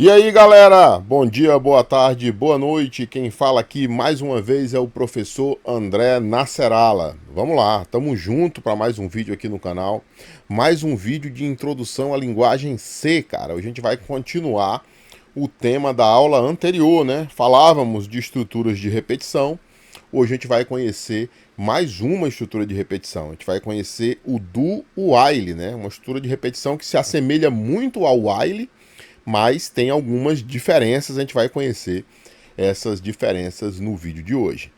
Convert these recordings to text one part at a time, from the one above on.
E aí galera, bom dia, boa tarde, boa noite. Quem fala aqui mais uma vez é o professor André Nasserala. Vamos lá, tamo junto para mais um vídeo aqui no canal. Mais um vídeo de introdução à linguagem C, cara. A gente vai continuar o tema da aula anterior, né? Falávamos de estruturas de repetição. Hoje a gente vai conhecer mais uma estrutura de repetição. A gente vai conhecer o do while, né? Uma estrutura de repetição que se assemelha muito ao while, mas tem algumas diferenças, a gente vai conhecer essas diferenças no vídeo de hoje.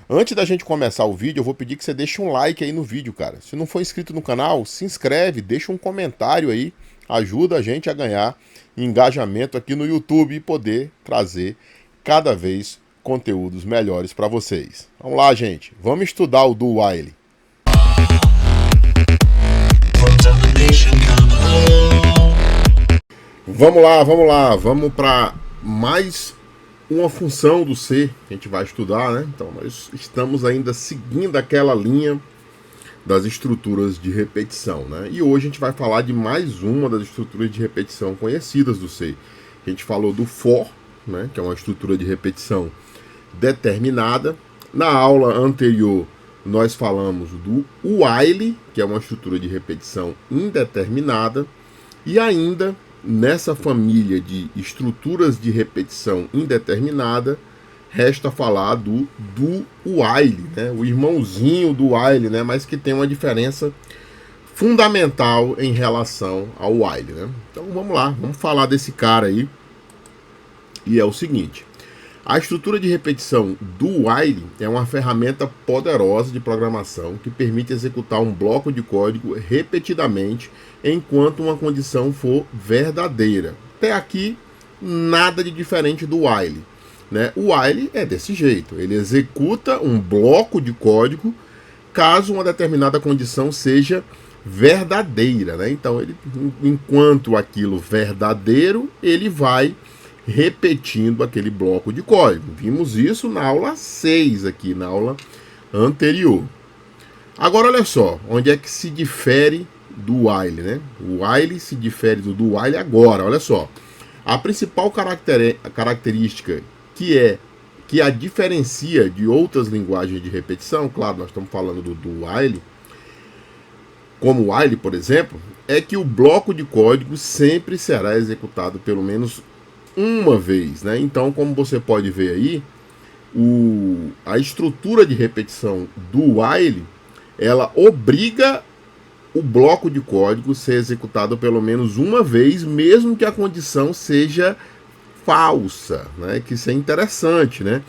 Antes da gente começar o vídeo, eu vou pedir que você deixe um like aí no vídeo, cara. Se não for inscrito no canal, se inscreve, deixa um comentário aí, ajuda a gente a ganhar engajamento aqui no YouTube e poder trazer cada vez conteúdos melhores para vocês. Vamos lá, gente. Vamos estudar o do while. Vamos para mais uma função do C que a gente vai estudar, né? Então nós estamos ainda seguindo aquela linha das estruturas de repetição, né? E hoje a gente vai falar de mais uma das estruturas de repetição conhecidas do C. A gente falou do for, né? Que é uma estrutura de repetição determinada. Na aula anterior nós falamos do while, que é uma estrutura de repetição indeterminada, e ainda nessa família de estruturas de repetição indeterminada, resta falar do while, né? O irmãozinho do while, né? Mas que tem uma diferença fundamental em relação ao while, né? Então vamos lá, vamos falar desse cara aí. E é o seguinte: a estrutura de repetição do while é uma ferramenta poderosa de programação que permite executar um bloco de código repetidamente enquanto uma condição for verdadeira. Até aqui, nada de diferente do while, né? O while é desse jeito, ele executa um bloco de código caso uma determinada condição seja verdadeira, né? Então, enquanto aquilo verdadeiro, ele vai repetindo aquele bloco de código. Vimos isso na aula 6 aqui, na aula anterior. Agora olha só, onde é que se difere do while, né? O while se difere do while agora, olha só. A principal característica que a diferencia de outras linguagens de repetição, claro, nós estamos falando do while, como o while, por exemplo, é que o bloco de código sempre será executado pelo menos uma vez, né? Então, como você pode ver aí, a estrutura de repetição do while, ela obriga o bloco de código a ser executado pelo menos uma vez, mesmo que a condição seja falsa, né? Que isso é interessante, né?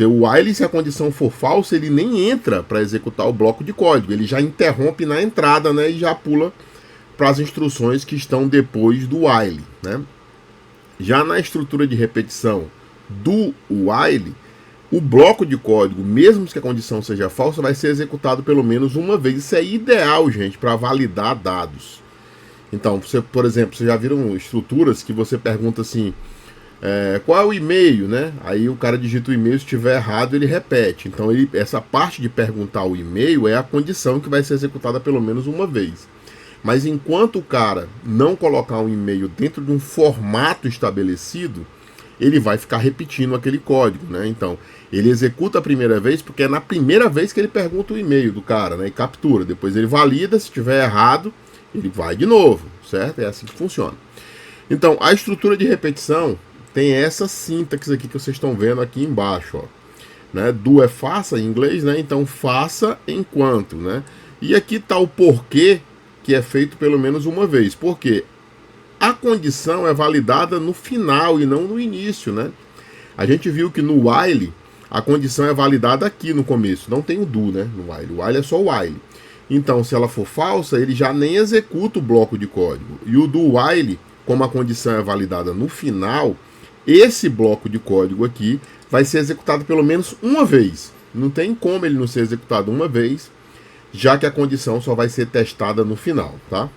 O while, se a condição for falsa, ele nem entra para executar o bloco de código, ele já interrompe na entrada, né? E já pula para as instruções que estão depois do while, né? Já na estrutura de repetição do while, o bloco de código, mesmo que a condição seja falsa, vai ser executado pelo menos uma vez. Isso é ideal, gente, para validar dados. Então, você, por exemplo, vocês já viram estruturas que você pergunta assim, qual é o e-mail, né? Aí o cara digita o e-mail, se estiver errado, ele repete. Então, essa parte de perguntar o e-mail é a condição que vai ser executada pelo menos uma vez. Mas enquanto o cara não colocar um e-mail dentro de um formato estabelecido, ele vai ficar repetindo aquele código, né? Então, ele executa a primeira vez porque é na primeira vez que ele pergunta o e-mail do cara, né? E captura. Depois ele valida, se estiver errado, ele vai de novo, certo? É assim que funciona. Então, a estrutura de repetição tem essa sintaxe aqui que vocês estão vendo aqui embaixo, ó. Né? Do é faça em inglês, né? Então, faça enquanto, né? E aqui está o porquê que é feito pelo menos uma vez. Por quê? A condição é validada no final e não no início, né? A gente viu que no while a condição é validada aqui no começo. Não tem o do, né? No while. O while é só o while. Então, se ela for falsa, ele já nem executa o bloco de código. E o do while, como a condição é validada no final, esse bloco de código aqui vai ser executado pelo menos uma vez. Não tem como ele não ser executado uma vez, já que a condição só vai ser testada no final, tá?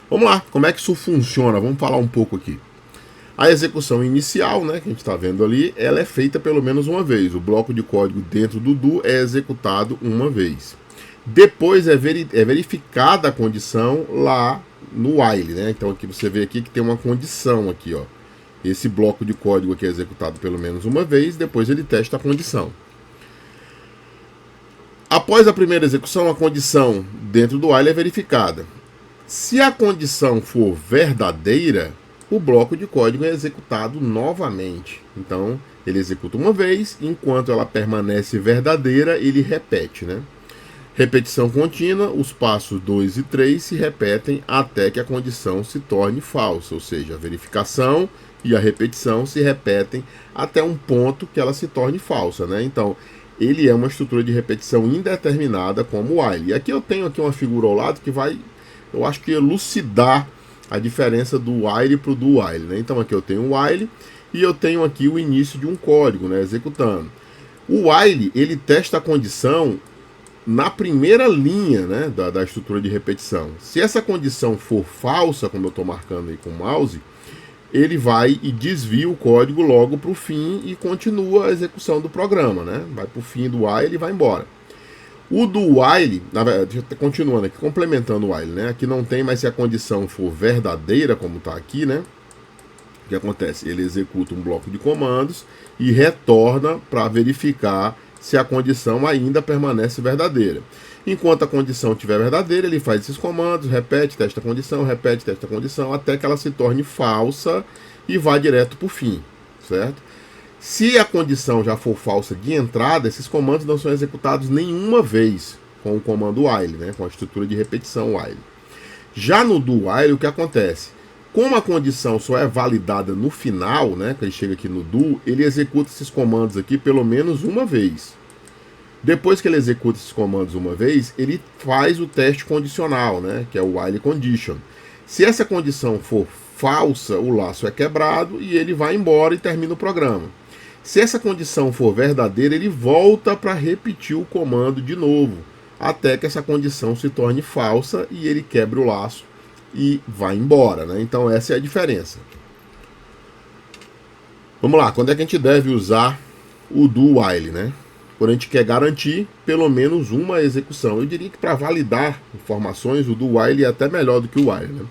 Vamos lá, como é que isso funciona? Vamos falar um pouco aqui. A execução inicial, né, que a gente está vendo ali, ela é feita pelo menos uma vez. O bloco de código dentro do do é executado uma vez. Depois é verificada a condição lá no while, né? Então aqui você vê aqui que tem uma condição aqui, ó. Esse bloco de código aqui é executado pelo menos uma vez, depois ele testa a condição. Após a primeira execução, a condição dentro do while é verificada. Se a condição for verdadeira, o bloco de código é executado novamente. Então, ele executa uma vez, enquanto ela permanece verdadeira, ele repete, né? Repetição contínua, os passos 2 e 3 se repetem até que a condição se torne falsa, ou seja, a verificação e a repetição se repetem até um ponto que ela se torne falsa, né? Então, ele é uma estrutura de repetição indeterminada como o while. E aqui eu tenho aqui uma figura ao lado que vai, eu acho que elucidar a diferença do while para o do while, né? Então aqui eu tenho o while e eu tenho aqui o início de um código, né, executando. O while, ele testa a condição na primeira linha, né, da estrutura de repetição. Se essa condição for falsa, como eu estou marcando aí com o mouse, ele vai e desvia o código logo para o fim e continua a execução do programa, né? Vai para o fim do while e vai embora. O do while, na verdade, continuando aqui, complementando o while, né? Aqui não tem, mas se a condição for verdadeira, como está aqui, né? O que acontece? Ele executa um bloco de comandos e retorna para verificar se a condição ainda permanece verdadeira. Enquanto a condição estiver verdadeira, ele faz esses comandos, repete, testa a condição, repete, testa a condição, até que ela se torne falsa e vá direto para o fim, certo? Se a condição já for falsa de entrada, esses comandos não são executados nenhuma vez com o comando while, né, com a estrutura de repetição while. Já no do while, o que acontece? Como a condição só é validada no final, né, que ele chega aqui no do, ele executa esses comandos aqui pelo menos uma vez. Depois que ele executa esses comandos uma vez, ele faz o teste condicional, né, que é o while condition. Se essa condição for falsa, o laço é quebrado e ele vai embora e termina o programa. Se essa condição for verdadeira, ele volta para repetir o comando de novo, até que essa condição se torne falsa e ele quebra o laço e vai embora, né? Então essa é a diferença. Vamos lá, quando é que a gente deve usar o do while, né? Quando a gente quer garantir pelo menos uma execução. Eu diria que para validar informações, o do while é até melhor do que o while, né?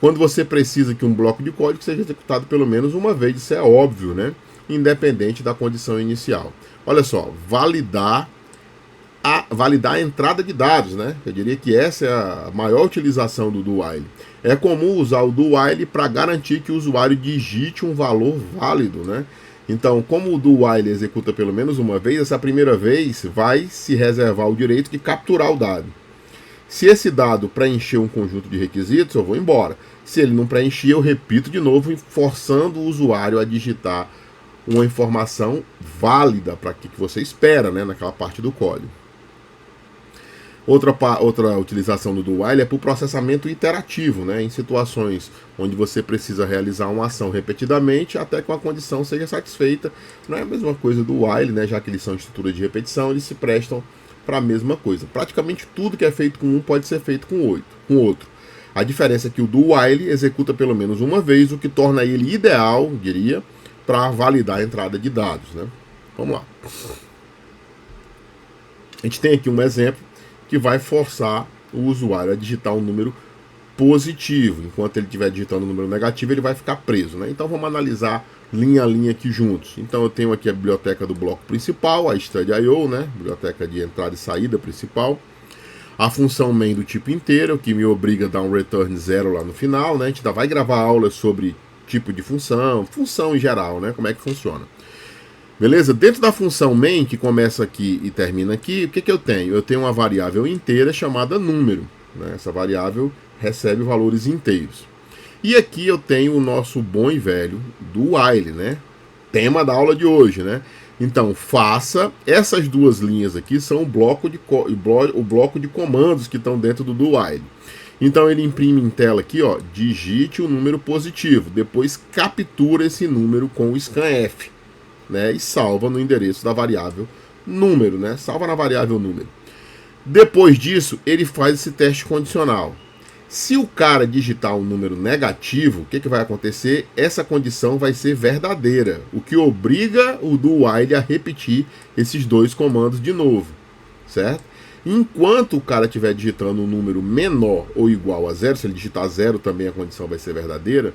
Quando você precisa que um bloco de código seja executado pelo menos uma vez, isso é óbvio, né? Independente da condição inicial. Olha só, validar a entrada de dados, né? Eu diria que essa é a maior utilização do do while. É comum usar o do while para garantir que o usuário digite um valor válido, né? Então, como o do while executa pelo menos uma vez, essa primeira vez vai se reservar o direito de capturar o dado. Se esse dado preencher um conjunto de requisitos, eu vou embora. Se ele não preencher, eu repito de novo, forçando o usuário a digitar uma informação válida para o que você espera, né, naquela parte do código. Outra utilização do while é para o processamento iterativo, né, em situações onde você precisa realizar uma ação repetidamente até que uma condição seja satisfeita. Não é a mesma coisa do while, né, já que eles são estruturas de repetição, eles se prestam para a mesma coisa. Praticamente tudo que é feito com um pode ser feito com outro. A diferença é que o do while executa pelo menos uma vez, o que torna ele ideal, diria, para validar a entrada de dados, né? Vamos lá. A gente tem aqui um exemplo que vai forçar o usuário a digitar um número positivo. Enquanto ele estiver digitando um número negativo, ele vai ficar preso, né? Então vamos analisar linha a linha aqui juntos. Então eu tenho aqui a biblioteca do bloco principal, a std.io, né? Biblioteca de entrada e saída principal. A função main do tipo inteiro, que me obriga a dar um return 0 lá no final, né? A gente ainda vai gravar aulas sobre tipo de função em geral, né? Como é que funciona. Beleza? Dentro da função main, que começa aqui e termina aqui, o que eu tenho? Eu tenho uma variável inteira chamada número, né? Essa variável recebe valores inteiros. E aqui eu tenho o nosso bom e velho do while, né? Tema da aula de hoje, né? Então, faça essas duas linhas aqui, são o bloco de comandos que estão dentro do while. Então ele imprime em tela aqui, ó, digite o número positivo, depois captura esse número com o scanf, né, e salva no endereço da variável número, né, salva na variável número. Depois disso, ele faz esse teste condicional. Se o cara digitar um número negativo, o que vai acontecer? Essa condição vai ser verdadeira, o que obriga o do while a repetir esses dois comandos de novo, certo? Enquanto o cara estiver digitando um número menor ou igual a zero, se ele digitar zero também a condição vai ser verdadeira,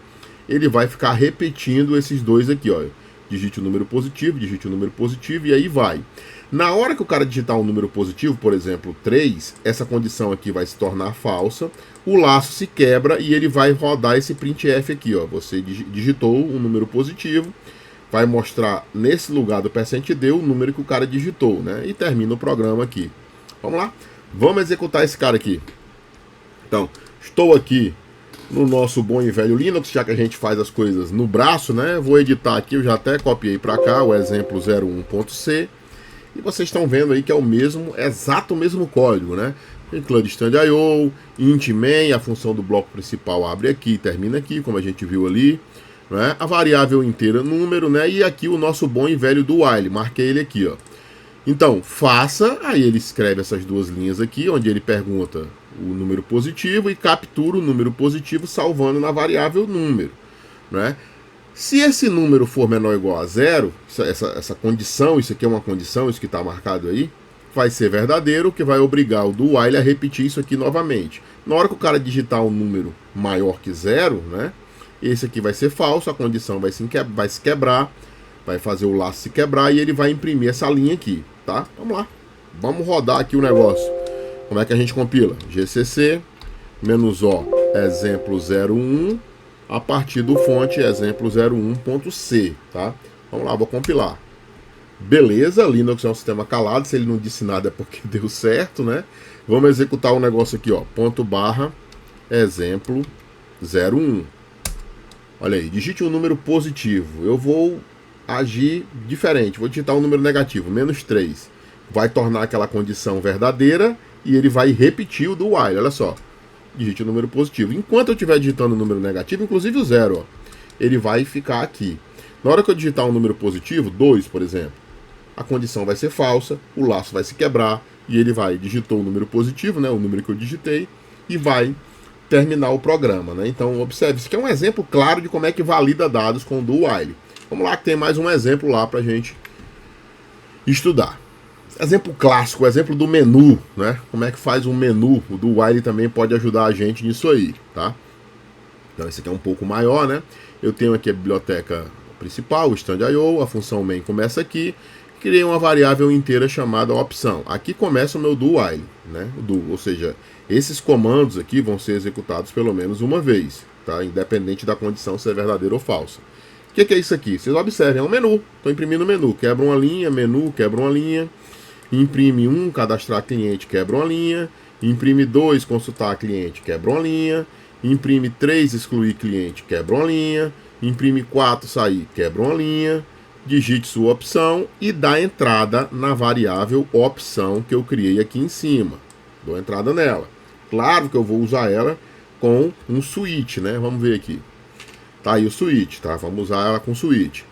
ele vai ficar repetindo esses dois aqui, ó. Digite o número positivo e aí vai. Na hora que o cara digitar um número positivo, por exemplo, 3, essa condição aqui vai se tornar falsa, o laço se quebra e ele vai rodar esse printf aqui, ó. Você digitou um número positivo, vai mostrar nesse lugar do %d o número que o cara digitou, né? E termina o programa aqui. Vamos lá? Vamos executar esse cara aqui. Então, estou aqui no nosso bom e velho Linux, já que a gente faz as coisas no braço, né? Vou editar aqui, eu já até copiei para cá o exemplo 01.c. E vocês estão vendo aí que é o mesmo, exato o mesmo código, né? Include stand.io, int main, a função do bloco principal abre aqui e termina aqui, como a gente viu ali, né? A variável inteira número, né? E aqui o nosso bom e velho do while, marquei ele aqui, ó. Então, faça, aí ele escreve essas duas linhas aqui, onde ele pergunta o número positivo e captura o número positivo salvando na variável número, né? Se esse número for menor ou igual a zero, essa condição, isso aqui é uma condição, isso que está marcado aí, vai ser verdadeiro, que vai obrigar o do while a repetir isso aqui novamente. Na hora que o cara digitar um número maior que zero, né, esse aqui vai ser falso, a condição vai se quebrar, vai fazer o laço se quebrar e ele vai imprimir essa linha aqui, tá? Vamos lá, vamos rodar aqui o negócio. Como é que a gente compila? GCC, -o, exemplo 01, a partir do fonte exemplo 01.c, tá? Vamos lá, vou compilar. Beleza, Linux é um sistema calado, se ele não disse nada é porque deu certo, né? Vamos executar o negócio aqui, ó, exemplo 01. Olha aí, digite um número positivo. Eu vou agir diferente, vou digitar um número negativo, -3. Vai tornar aquela condição verdadeira e ele vai repetir o do while, olha só. Digite o número positivo. Enquanto eu estiver digitando o número negativo, inclusive o zero, ó, ele vai ficar aqui. Na hora que eu digitar um número positivo, 2, por exemplo, a condição vai ser falsa, o laço vai se quebrar e ele digitou o número positivo, né, o número que eu digitei, e vai terminar o programa, né? Então, observe, isso aqui é um exemplo claro de como é que valida dados com o do while. Vamos lá que tem mais um exemplo lá para a gente estudar. Exemplo clássico, o exemplo do menu, né? Como é que faz um menu? O do while também pode ajudar a gente nisso aí, tá? Então esse aqui é um pouco maior, né? Eu tenho aqui a biblioteca principal, o stand.io, a função main começa aqui, criei uma variável inteira chamada opção. Aqui começa o meu do while, né? Ou seja, esses comandos aqui vão ser executados pelo menos uma vez, tá? Independente da condição se é verdadeira ou falsa. O que é isso aqui? Vocês observem, é um menu. Estou imprimindo o menu, quebra uma linha, menu, quebra uma linha. Imprime 1, cadastrar cliente, quebra uma linha. Imprime 2, consultar cliente, quebra uma linha. Imprime 3, excluir cliente, quebra uma linha. Imprime 4, sair, quebra uma linha. Digite sua opção e dá entrada na variável opção que eu criei aqui em cima. Dou entrada nela. Claro que eu vou usar ela com um switch, né? Vamos ver aqui. Tá aí o switch, tá? Vamos usar ela com switch.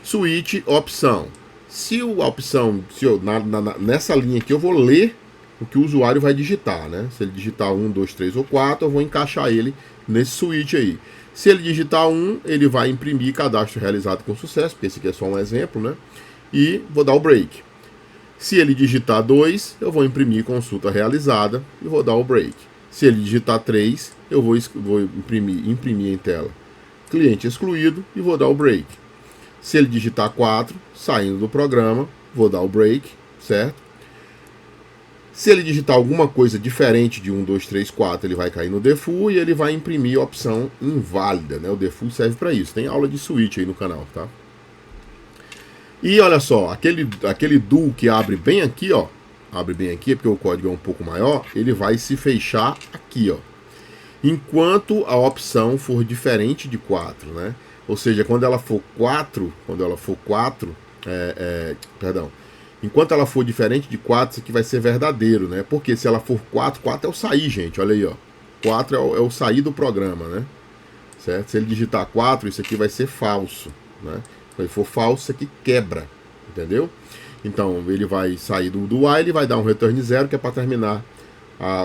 Switch, opção. Se a opção, nessa linha aqui eu vou ler o que o usuário vai digitar, né? Se ele digitar 1, 2, 3 ou 4, eu vou encaixar ele nesse switch aí. Se ele digitar 1, ele vai imprimir cadastro realizado com sucesso, porque esse aqui é só um exemplo, né? E vou dar o break. Se ele digitar 2, eu vou imprimir consulta realizada e vou dar o break. Se ele digitar 3, eu vou imprimir em tela cliente excluído e vou dar o break. Se ele digitar 4, saindo do programa, vou dar o break, certo? Se ele digitar alguma coisa diferente de 1, 2, 3, 4, ele vai cair no default e ele vai imprimir a opção inválida, né? O default serve para isso. Tem aula de switch aí no canal, tá? E olha só, aquele do que abre bem aqui, ó, abre bem aqui, porque o código é um pouco maior, ele vai se fechar aqui, ó. Enquanto a opção for diferente de 4, né? Ou seja, quando ela for 4, perdão, enquanto ela for diferente de 4, isso aqui vai ser verdadeiro, né? Porque se ela for 4, 4 é o sair, gente, olha aí, ó. 4 é o sair do programa, né? Certo? Se ele digitar 4, isso aqui vai ser falso, né? Se ele for falso, isso aqui quebra, entendeu? Então, ele vai sair do while e vai dar um return 0, que é para terminar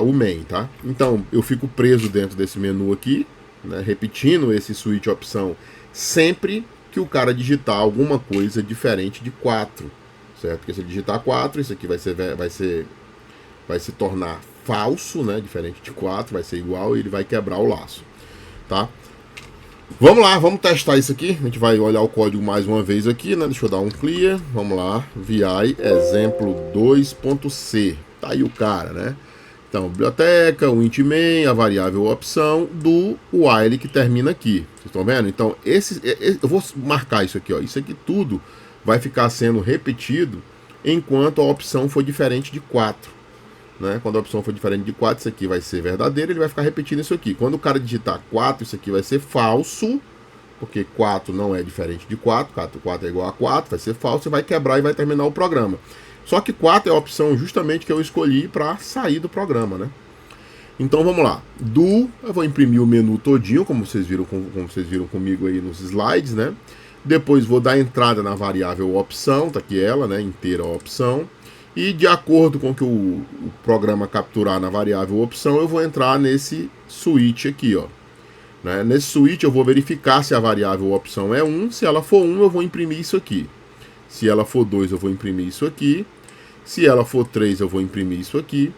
o main, tá? Então, eu fico preso dentro desse menu aqui, né? Repetindo esse switch opção sempre que o cara digitar alguma coisa diferente de 4, certo? Porque se ele digitar 4, isso aqui vai ser vai se tornar falso, né? Diferente de 4, vai ser igual e ele vai quebrar o laço, tá? Vamos lá, vamos testar isso aqui. A gente vai olhar o código mais uma vez aqui, né? Deixa eu dar um clear. Vamos lá, VI exemplo 2.c. Tá aí o cara, né? Então, biblioteca, o int main, a variável opção do while que termina aqui. Vocês estão vendo? Então, eu vou marcar isso aqui, ó. Isso aqui tudo vai ficar sendo repetido enquanto a opção for diferente de 4. Né? Quando a opção for diferente de 4, isso aqui vai ser verdadeiro, ele vai ficar repetindo isso aqui. Quando o cara digitar 4, isso aqui vai ser falso, porque 4 não é diferente de 4, 4 é igual a 4, vai ser falso e vai quebrar e vai terminar o programa. Só que 4 é a opção justamente que eu escolhi para sair do programa, né? Então vamos lá. Eu vou imprimir o menu todinho, como vocês viram comigo aí nos slides, né? Depois vou dar entrada na variável opção, tá aqui ela, né? Inteira opção. E de acordo com o que o programa capturar na variável opção, eu vou entrar nesse switch aqui, ó. Né? Nesse switch eu vou verificar se a variável opção é 1. Se ela for 1, eu vou imprimir isso aqui. Se ela for 2, eu vou imprimir isso aqui. Se ela for 3, eu vou imprimir isso aqui.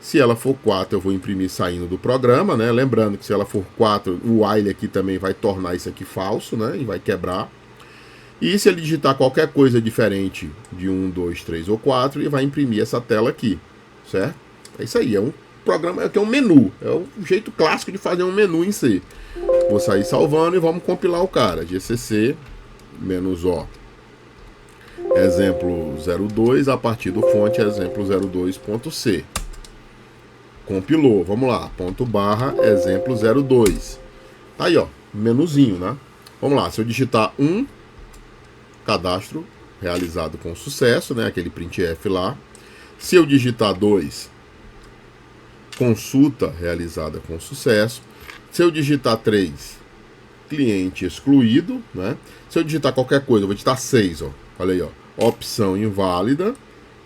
Se ela for 4, eu vou imprimir saindo do programa, né? Lembrando que se ela for 4, o while aqui também vai tornar isso aqui falso, né? E vai quebrar. E se ele digitar qualquer coisa diferente de 1, 2, 3 ou 4, ele vai imprimir essa tela aqui, certo? É isso aí, é um programa, é um menu, é o jeito clássico de fazer um menu em C. Vou sair salvando e vamos compilar o cara, gcc -o exemplo 02 a partir do fonte exemplo 02.c. Compilou, vamos lá, / exemplo 02. Aí, ó, menuzinho, né? Vamos lá, se eu digitar 1, cadastro realizado com sucesso, né? Aquele printf lá. Se eu digitar 2, consulta realizada com sucesso. Se eu digitar 3, cliente excluído, né? Se eu digitar qualquer coisa, eu vou digitar 6, ó. Olha aí, ó. Opção inválida,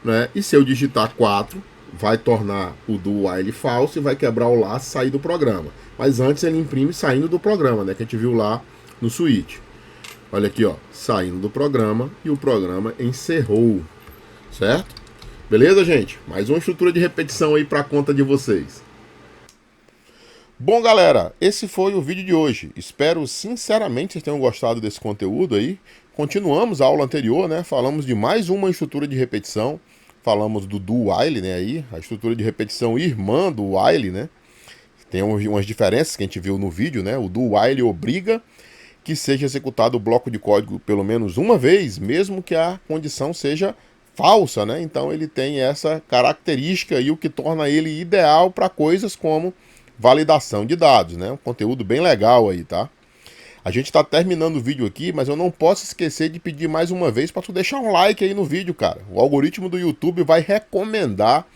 né? E se eu digitar 4, vai tornar o do while falso e vai quebrar o laço e sair do programa. Mas antes ele imprime saindo do programa, né? Que a gente viu lá no switch. Olha aqui, ó, saindo do programa e o programa encerrou, certo? Beleza, gente? Mais uma estrutura de repetição aí para conta de vocês. Bom, galera, esse foi o vídeo de hoje. Espero sinceramente que vocês tenham gostado desse conteúdo aí. Continuamos a aula anterior, né? Falamos de mais uma estrutura de repetição. Falamos do while, né? Aí, a estrutura de repetição irmã do while, né? Tem umas diferenças que a gente viu no vídeo, né? O do while obriga que seja executado o bloco de código pelo menos uma vez, mesmo que a condição seja falsa, né? Então ele tem essa característica e o que torna ele ideal para coisas como validação de dados, né? Um conteúdo bem legal aí, tá? A gente está terminando o vídeo aqui, mas eu não posso esquecer de pedir mais uma vez para tu deixar um like aí no vídeo, cara. O algoritmo do YouTube vai recomendar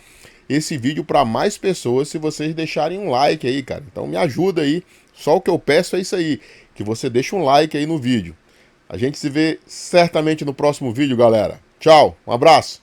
esse vídeo para mais pessoas se vocês deixarem um like aí, cara. Então me ajuda aí. Só o que eu peço é isso aí, que você deixe um like aí no vídeo. A gente se vê certamente no próximo vídeo, galera. Tchau, um abraço.